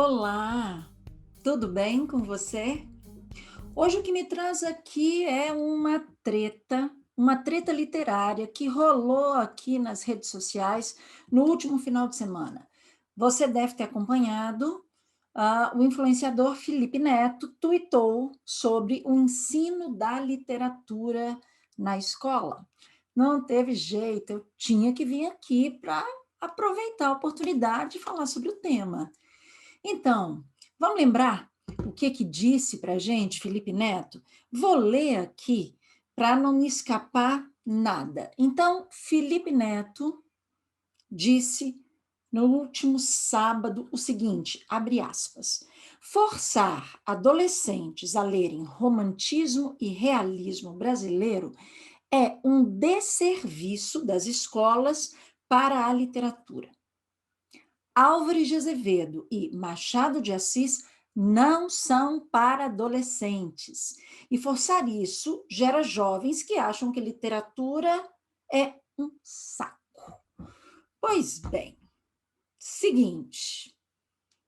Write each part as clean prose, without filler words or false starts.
Olá, tudo bem com você? Hoje o que me traz aqui é uma treta literária que rolou aqui nas redes sociais no último final de semana. Você deve ter acompanhado, o influenciador Felipe Neto tuitou sobre o ensino da literatura na escola. Não teve jeito, eu tinha que vir aqui para aproveitar a oportunidade e falar sobre o tema. Então, vamos lembrar o que disse para a gente Felipe Neto? Vou ler aqui para não me escapar nada. Então, Felipe Neto disse no último sábado o seguinte, abre aspas, forçar adolescentes a lerem romantismo e realismo brasileiro é um desserviço das escolas para a literatura. Álvares de Azevedo e Machado de Assis não são para adolescentes. E forçar isso gera jovens que acham que literatura é um saco. Pois bem, seguinte,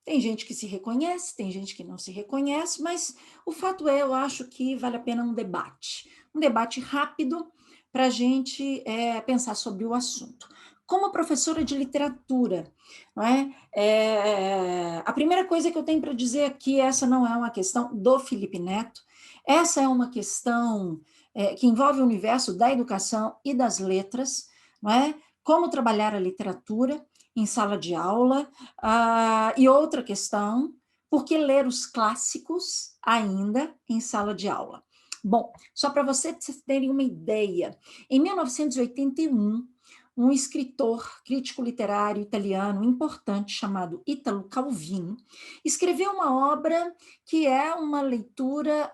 tem gente que se reconhece, tem gente que não se reconhece, mas o fato é, eu acho que vale a pena um debate rápido para a gente pensar sobre o assunto. Como professora de literatura, não é? A primeira coisa que eu tenho para dizer aqui, essa não é uma questão do Felipe Neto, essa é uma questão que envolve o universo da educação e das letras, não é? Como trabalhar a literatura em sala de aula, e outra questão, por que ler os clássicos ainda em sala de aula? Bom, só para vocês terem uma ideia, em 1981, um escritor, crítico literário italiano importante chamado Italo Calvino, escreveu uma obra que é uma leitura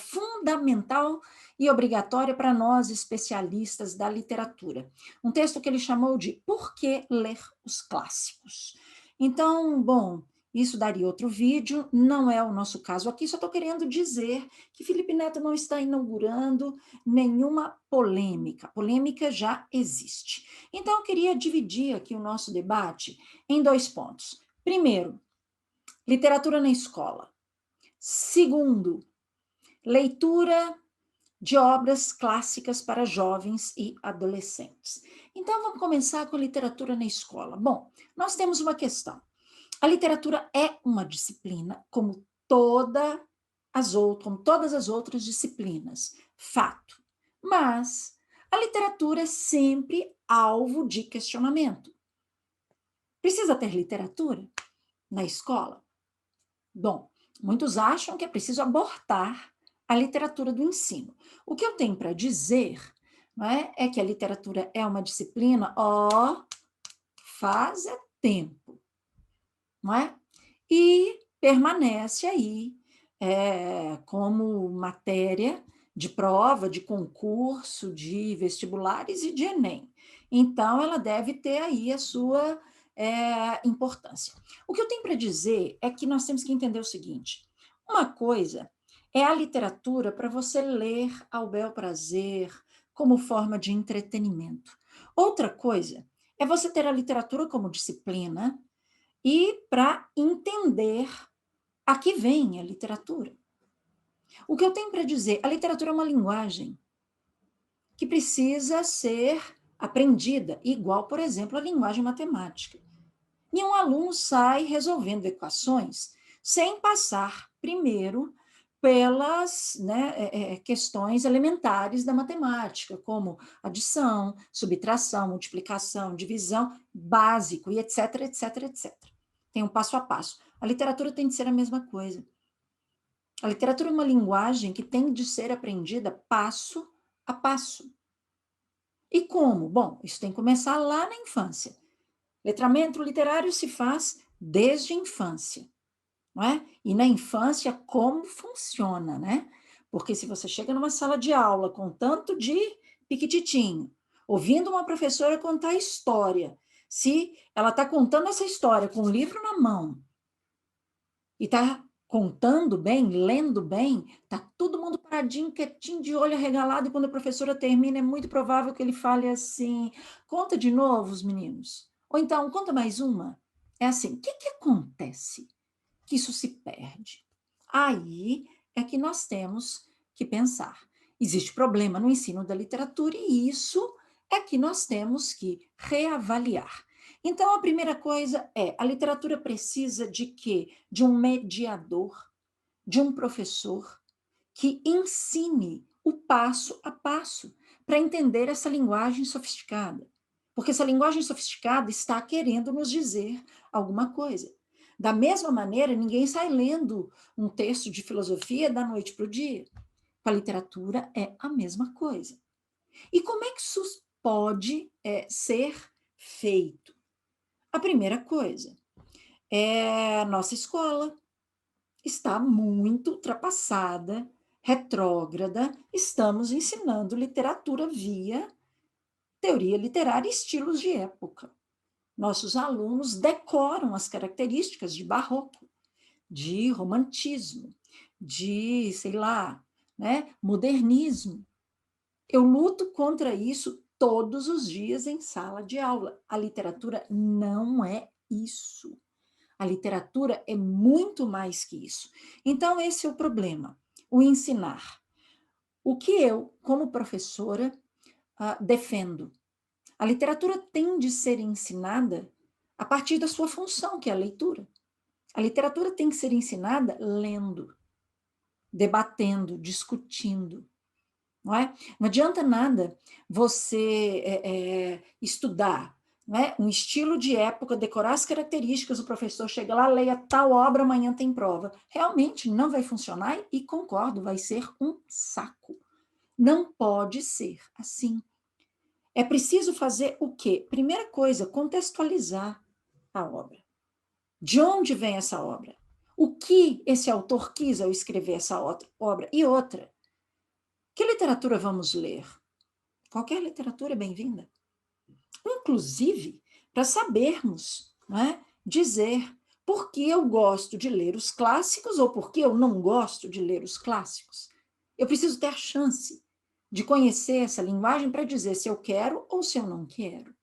fundamental e obrigatória para nós especialistas da literatura. Um texto que ele chamou de Por que ler os clássicos? Então, bom, isso daria outro vídeo, não é o nosso caso aqui, só estou querendo dizer que Felipe Neto não está inaugurando nenhuma polêmica. Polêmica já existe. Então, eu queria dividir aqui o nosso debate em dois pontos. Primeiro, literatura na escola. Segundo, leitura de obras clássicas para jovens e adolescentes. Então, vamos começar com literatura na escola. Bom, nós temos uma questão. A literatura é uma disciplina, como todas as outras disciplinas, fato. Mas a literatura é sempre alvo de questionamento. Precisa ter literatura na escola? Bom, muitos acham que é preciso abortar a literatura do ensino. O que eu tenho para dizer, não é que a literatura é uma disciplina, faz tempo, não é? E permanece aí como matéria de prova, de concurso, de vestibulares e de Enem. Então, ela deve ter aí a sua importância. O que eu tenho para dizer é que nós temos que entender o seguinte: uma coisa é a literatura para você ler ao bel prazer, como forma de entretenimento. Outra coisa é você ter a literatura como disciplina e para entender a que vem a literatura. O que eu tenho para dizer, a literatura é uma linguagem que precisa ser aprendida, igual, por exemplo, a linguagem matemática. Nenhum aluno sai resolvendo equações sem passar primeiro pelas questões elementares da matemática, como adição, subtração, multiplicação, divisão, básico, e etc, etc, etc. Tem um passo a passo. A literatura tem de ser a mesma coisa. A literatura é uma linguagem que tem de ser aprendida passo a passo. E como? Bom, isso tem que começar lá na infância. Letramento literário se faz desde a infância, não é? E na infância, como funciona, né? Porque se você chega numa sala de aula com tanto de piquititinho, ouvindo uma professora contar história, se ela está contando essa história com o livro na mão e está contando bem, lendo bem, está todo mundo paradinho, quietinho, de olho arregalado, e quando a professora termina, é muito provável que ele fale assim, conta de novo os meninos. Ou então, conta mais uma. É assim, o que acontece? que isso se perde. Aí é que nós temos que pensar. Existe problema no ensino da literatura e isso é que nós temos que reavaliar. Então, a primeira coisa é, a literatura precisa de quê? De um mediador, de um professor que ensine o passo a passo para entender essa linguagem sofisticada. Porque essa linguagem sofisticada está querendo nos dizer alguma coisa. Da mesma maneira, ninguém sai lendo um texto de filosofia da noite para o dia. Com a literatura é a mesma coisa. E como é que isso pode ser feito? A primeira coisa é a nossa escola está muito ultrapassada, retrógrada, estamos ensinando literatura via teoria literária e estilos de época. Nossos alunos decoram as características de barroco, de romantismo, de, sei lá, né, modernismo. Eu luto contra isso todos os dias em sala de aula. A literatura não é isso. A literatura é muito mais que isso. Então, esse é o problema, o ensinar. O que eu, como professora, defendo? A literatura tem de ser ensinada a partir da sua função, que é a leitura. A literatura tem que ser ensinada lendo, debatendo, discutindo. Não é? Não adianta nada você estudar, não é? Um estilo de época, decorar as características, o professor chega lá, leia tal obra, amanhã tem prova. Realmente não vai funcionar e concordo, vai ser um saco. Não pode ser assim. É preciso fazer o quê? Primeira coisa, contextualizar a obra. De onde vem essa obra? O que esse autor quis ao escrever essa obra? E outra, que literatura vamos ler? Qualquer literatura é bem-vinda. Inclusive, para sabermos, não é, dizer por que eu gosto de ler os clássicos ou por que eu não gosto de ler os clássicos. Eu preciso ter a chance de conhecer essa linguagem para dizer se eu quero ou se eu não quero.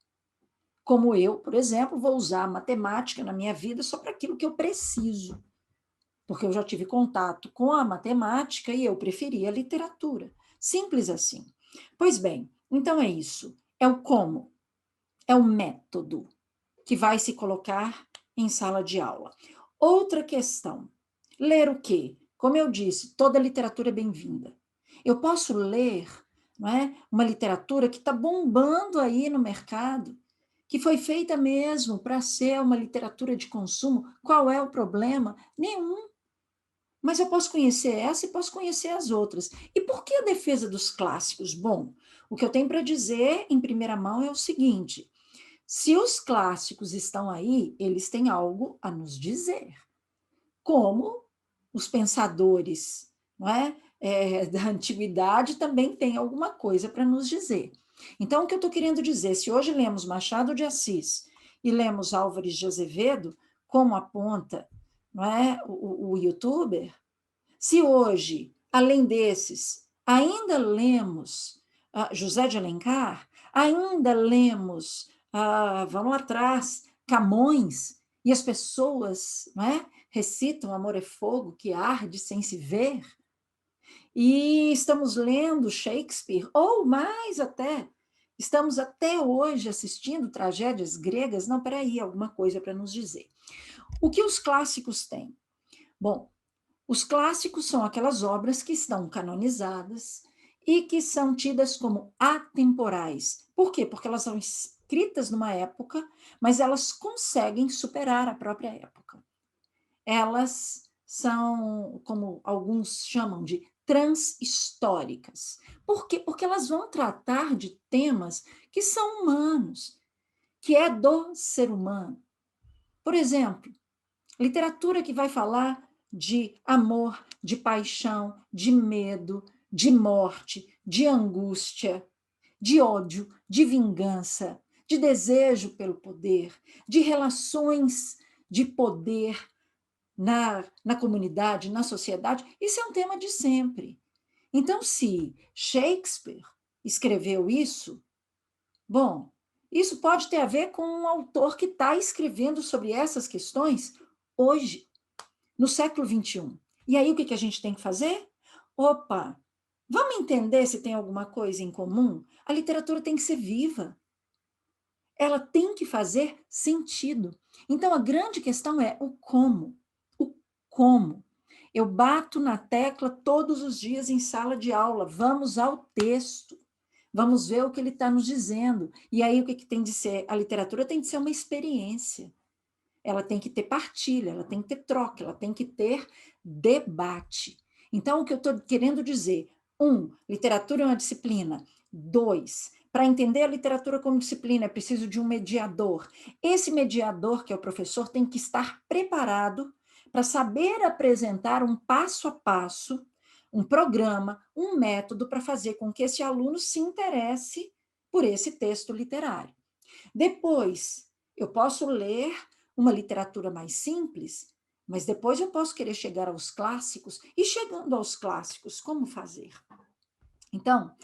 Como eu, por exemplo, vou usar a matemática na minha vida só para aquilo que eu preciso, porque eu já tive contato com a matemática e eu preferi a literatura. Simples assim. Pois bem, então é isso. É o como, é o método que vai se colocar em sala de aula. Outra questão, ler o quê? Como eu disse, toda literatura é bem-vinda. Eu posso ler, não é, uma literatura que está bombando aí no mercado, que foi feita mesmo para ser uma literatura de consumo. Qual é o problema? Nenhum. Mas eu posso conhecer essa e posso conhecer as outras. E por que a defesa dos clássicos? Bom, o que eu tenho para dizer em primeira mão é o seguinte: se os clássicos estão aí, eles têm algo a nos dizer. Como os pensadores, não é? Da antiguidade também têm alguma coisa para nos dizer. Então, o que eu estou querendo dizer, se hoje lemos Machado de Assis e lemos Álvares de Azevedo, como aponta, não é, o youtuber, se hoje, além desses, ainda lemos José de Alencar, ainda lemos, vamos lá atrás, Camões, e as pessoas, não é, recitam Amor é fogo que arde sem se ver, e estamos lendo Shakespeare, ou mais até, estamos até hoje assistindo tragédias gregas. Não, peraí, alguma coisa para nos dizer. O que os clássicos têm? Bom, os clássicos são aquelas obras que estão canonizadas e que são tidas como atemporais. Por quê? Porque elas são escritas numa época, mas elas conseguem superar a própria época. Elas são, como alguns chamam de transhistóricas. Por quê? Porque elas vão tratar de temas que são humanos, que é do ser humano. Por exemplo, literatura que vai falar de amor, de paixão, de medo, de morte, de angústia, de ódio, de vingança, de desejo pelo poder, de relações de poder na comunidade, na sociedade. Isso é um tema de sempre. Então, se Shakespeare escreveu isso, bom, isso pode ter a ver com um autor que está escrevendo sobre essas questões hoje. no século XXI. E aí, o que a gente tem que fazer? Opa, vamos entender se tem alguma coisa em comum? A literatura tem que ser viva. Ela tem que fazer sentido. Então, a grande questão é o como. O como. Eu bato na tecla todos os dias em sala de aula. Vamos ao texto. Vamos ver o que ele está nos dizendo. E aí, o que tem de ser? A literatura tem de ser uma experiência. Ela tem que ter partilha, ela tem que ter troca, ela tem que ter debate. Então, o que eu estou querendo dizer? Literatura é uma disciplina. 2, para entender a literatura como disciplina, é preciso de um mediador. Esse mediador, que é o professor, tem que estar preparado para saber apresentar um passo a passo, um programa, um método para fazer com que esse aluno se interesse por esse texto literário. Depois, eu posso ler uma literatura mais simples, mas depois eu posso querer chegar aos clássicos, e chegando aos clássicos, como fazer? Então,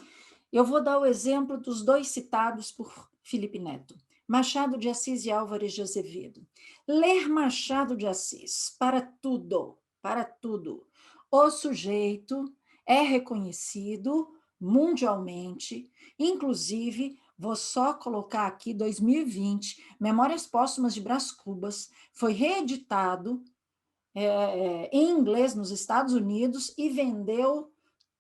eu vou dar o exemplo dos dois citados por Felipe Neto, Machado de Assis e Álvares de Azevedo. Ler Machado de Assis para tudo, para tudo. O sujeito é reconhecido mundialmente, inclusive, vou só colocar aqui 2020, Memórias Póstumas de Brás Cubas, foi reeditado em inglês nos Estados Unidos e vendeu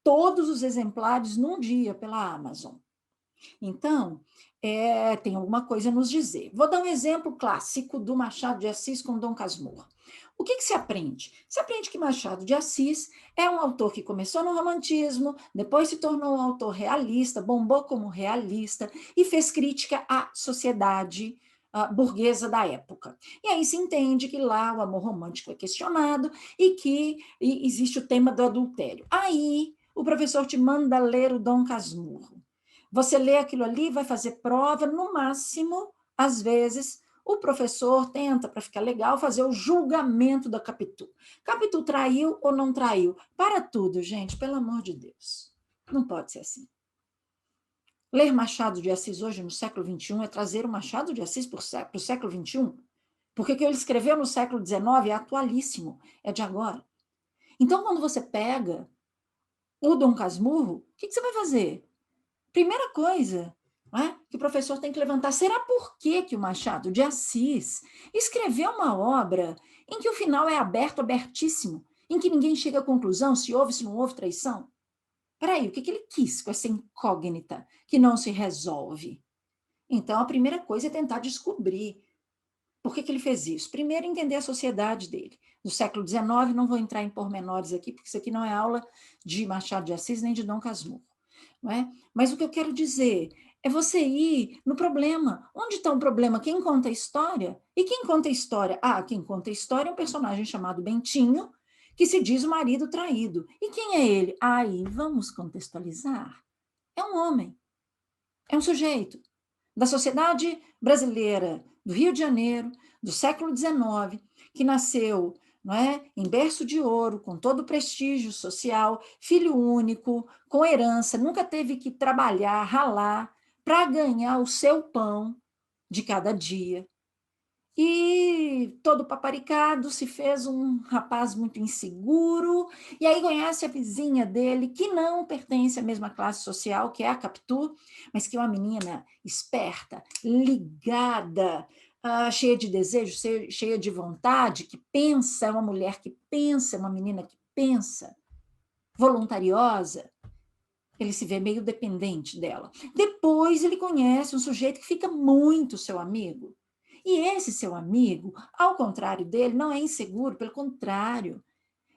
todos os exemplares num dia pela Amazon. Então, tem alguma coisa a nos dizer. Vou dar um exemplo clássico do Machado de Assis com Dom Casmurro. O que se aprende? Se aprende que Machado de Assis é um autor que começou no romantismo, depois se tornou um autor realista, bombou como realista e fez crítica à sociedade burguesa da época. E aí se entende que lá o amor romântico é questionado e que existe o tema do adultério. Aí o professor te manda ler o Dom Casmurro. Você lê aquilo ali, vai fazer prova, no máximo, às vezes, o professor tenta, para ficar legal, fazer o julgamento da Capitu. Capitu traiu ou não traiu? Para tudo, gente, pelo amor de Deus. Não pode ser assim. Ler Machado de Assis hoje, no século XXI, é trazer o Machado de Assis para o século XXI. Porque o que ele escreveu no século XIX é atualíssimo, é de agora. Então, quando você pega o Dom Casmurro, o que você vai fazer? Primeira coisa que o professor tem que levantar, será por que o Machado de Assis escreveu uma obra em que o final é aberto, abertíssimo, em que ninguém chega à conclusão se houve, se não houve traição? Peraí, o que ele quis com essa incógnita que não se resolve? Então, a primeira coisa é tentar descobrir por que ele fez isso. Primeiro, entender a sociedade dele. Do século XIX, não vou entrar em pormenores aqui, porque isso aqui não é aula de Machado de Assis nem de Dom Casmurro. Não é? Mas o que eu quero dizer é você ir no problema. Onde está o problema? Quem conta a história? E quem conta a história? Quem conta a história é um personagem chamado Bentinho, que se diz o marido traído. E quem é ele? Aí vamos contextualizar. É um homem, é um sujeito da sociedade brasileira, do Rio de Janeiro, do século XIX, que nasceu, não é, em berço de ouro, com todo o prestígio social, filho único, com herança, nunca teve que trabalhar, ralar, para ganhar o seu pão de cada dia. E todo paparicado, se fez um rapaz muito inseguro, e aí conhece a vizinha dele, que não pertence à mesma classe social, que é a Capitu, mas que é uma menina esperta, ligada, cheia de desejo, cheia de vontade, que pensa, é uma mulher que pensa, é uma menina que pensa, voluntariosa. Ele se vê meio dependente dela. Depois ele conhece um sujeito que fica muito seu amigo. E esse seu amigo, ao contrário dele, não é inseguro, pelo contrário.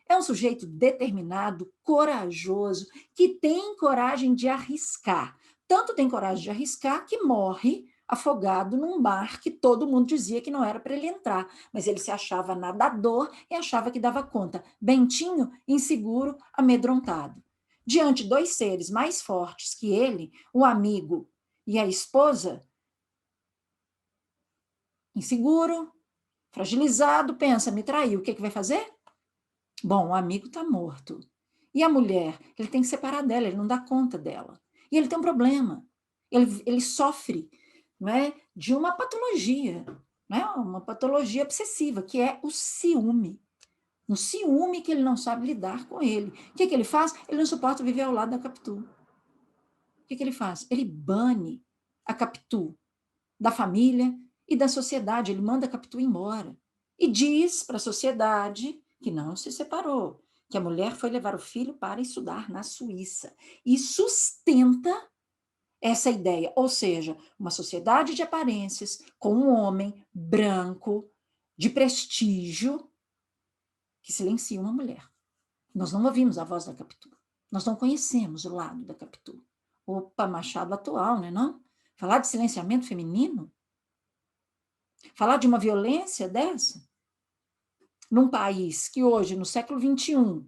É um sujeito determinado, corajoso, que tem coragem de arriscar. Tanto tem coragem de arriscar que morre afogado num bar que todo mundo dizia que não era para ele entrar, mas ele se achava nadador e achava que dava conta. Bentinho, inseguro, amedrontado. Diante de dois seres mais fortes que ele, o amigo e a esposa, inseguro, fragilizado, pensa, me traiu, o que vai fazer? Bom, o amigo está morto. E a mulher? Ele tem que separar dela, ele não dá conta dela. E ele tem um problema. Ele sofre, não é, de uma patologia, não é, uma patologia obsessiva, que é o ciúme. Um ciúme que ele não sabe lidar com ele. O que ele faz? Ele não suporta viver ao lado da Capitu. O que ele faz? Ele bane a Capitu da família e da sociedade. Ele manda a Capitu embora. E diz para a sociedade que não se separou, que a mulher foi levar o filho para estudar na Suíça. E sustenta essa ideia, ou seja, uma sociedade de aparências com um homem branco, de prestígio, que silencia uma mulher. Nós não ouvimos a voz da Capitu. Nós não conhecemos o lado da Capitu. Opa, Machado atual, né, não? Falar de silenciamento feminino? Falar de uma violência dessa? Num país que hoje, no século XXI,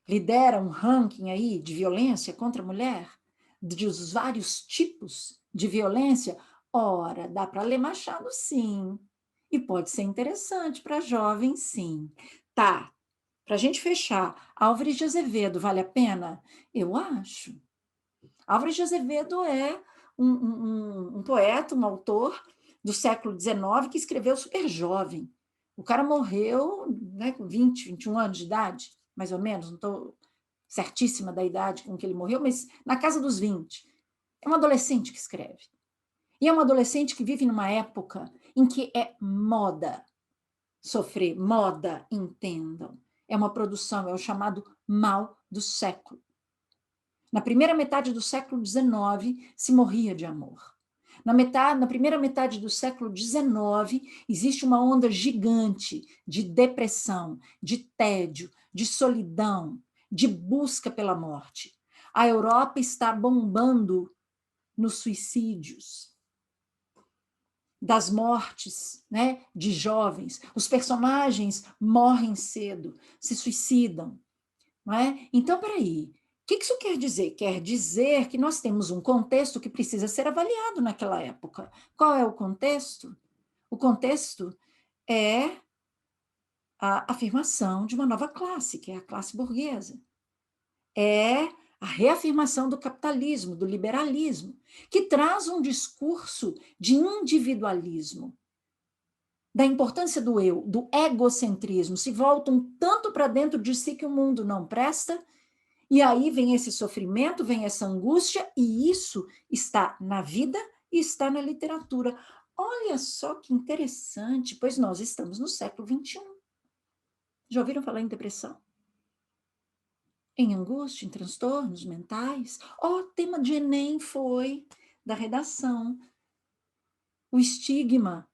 lidera um ranking aí de violência contra a mulher, dos vários tipos de violência, ora, dá para ler Machado, sim. E pode ser interessante para jovens, sim. Tá, para a gente fechar, Álvares de Azevedo, vale a pena? Eu acho. Álvares de Azevedo é um poeta, um autor do século XIX que escreveu super jovem. O cara morreu, né, com 20, 21 anos de idade, mais ou menos, não estou certíssima da idade com que ele morreu, mas na casa dos 20. É um adolescente que escreve. E é um adolescente que vive numa época em que é moda sofrer, moda, entendam. É uma produção, é o chamado mal do século. Na primeira metade do século XIX, se morria de amor. Na primeira metade do século XIX, existe uma onda gigante de depressão, de tédio, de solidão, de busca pela morte. A Europa está bombando nos suicídios, das mortes, né, de jovens. Os personagens morrem cedo, se suicidam. Não é? Então, peraí, o que isso quer dizer? Quer dizer que nós temos um contexto que precisa ser avaliado naquela época. Qual é o contexto? O contexto é a afirmação de uma nova classe, que é a classe burguesa. É a reafirmação do capitalismo, do liberalismo, que traz um discurso de individualismo, da importância do eu, do egocentrismo. Se voltam tanto para dentro de si que o mundo não presta. E aí vem esse sofrimento, vem essa angústia, e isso está na vida e está na literatura. Olha só que interessante, pois nós estamos no século XXI. Já ouviram falar em depressão? Em angústia, em transtornos mentais? Ó, tema de Enem foi da redação. O estigma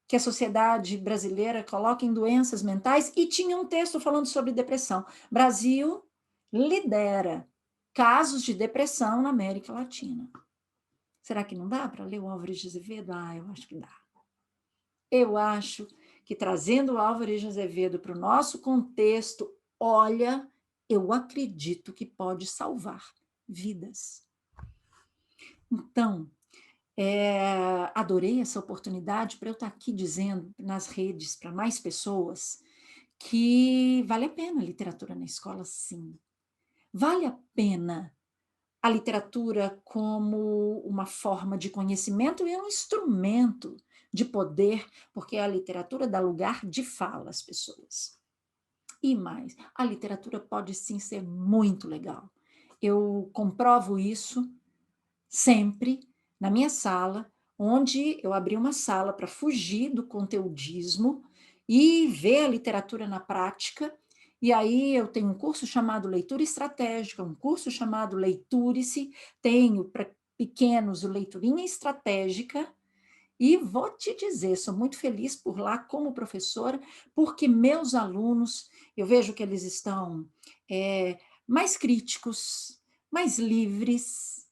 que a sociedade brasileira coloca em doenças mentais, e tinha um texto falando sobre depressão. Brasil lidera casos de depressão na América Latina. Será que não dá para ler o Álvares de Azevedo? Ah, eu acho que dá. Eu acho que trazendo o Álvares de Azevedo para o nosso contexto, olha, eu acredito que pode salvar vidas. Então, adorei essa oportunidade para eu estar aqui dizendo nas redes para mais pessoas que vale a pena a literatura na escola, sim. Vale a pena a literatura como uma forma de conhecimento e um instrumento de poder, porque a literatura dá lugar de fala às pessoas. E mais, a literatura pode sim ser muito legal. Eu comprovo isso sempre na minha sala, onde eu abri uma sala para fugir do conteudismo e ver a literatura na prática. E aí eu tenho um curso chamado Leitura Estratégica, um curso chamado Leiturice, tenho para pequenos o Leiturinha Estratégica, e vou te dizer, sou muito feliz por lá como professora, porque meus alunos, eu vejo que eles estão mais críticos, mais livres,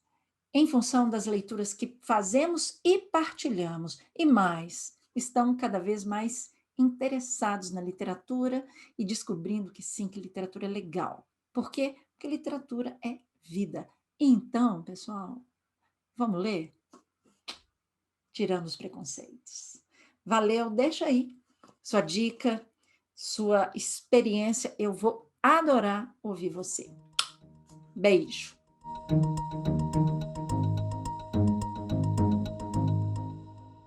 em função das leituras que fazemos e partilhamos, e mais, estão cada vez mais interessados na literatura e descobrindo que sim, que literatura é legal. Por quê? Porque literatura é vida. Então, pessoal, vamos ler? Tirando os preconceitos. Valeu, deixa aí sua dica, sua experiência, eu vou adorar ouvir você. Beijo.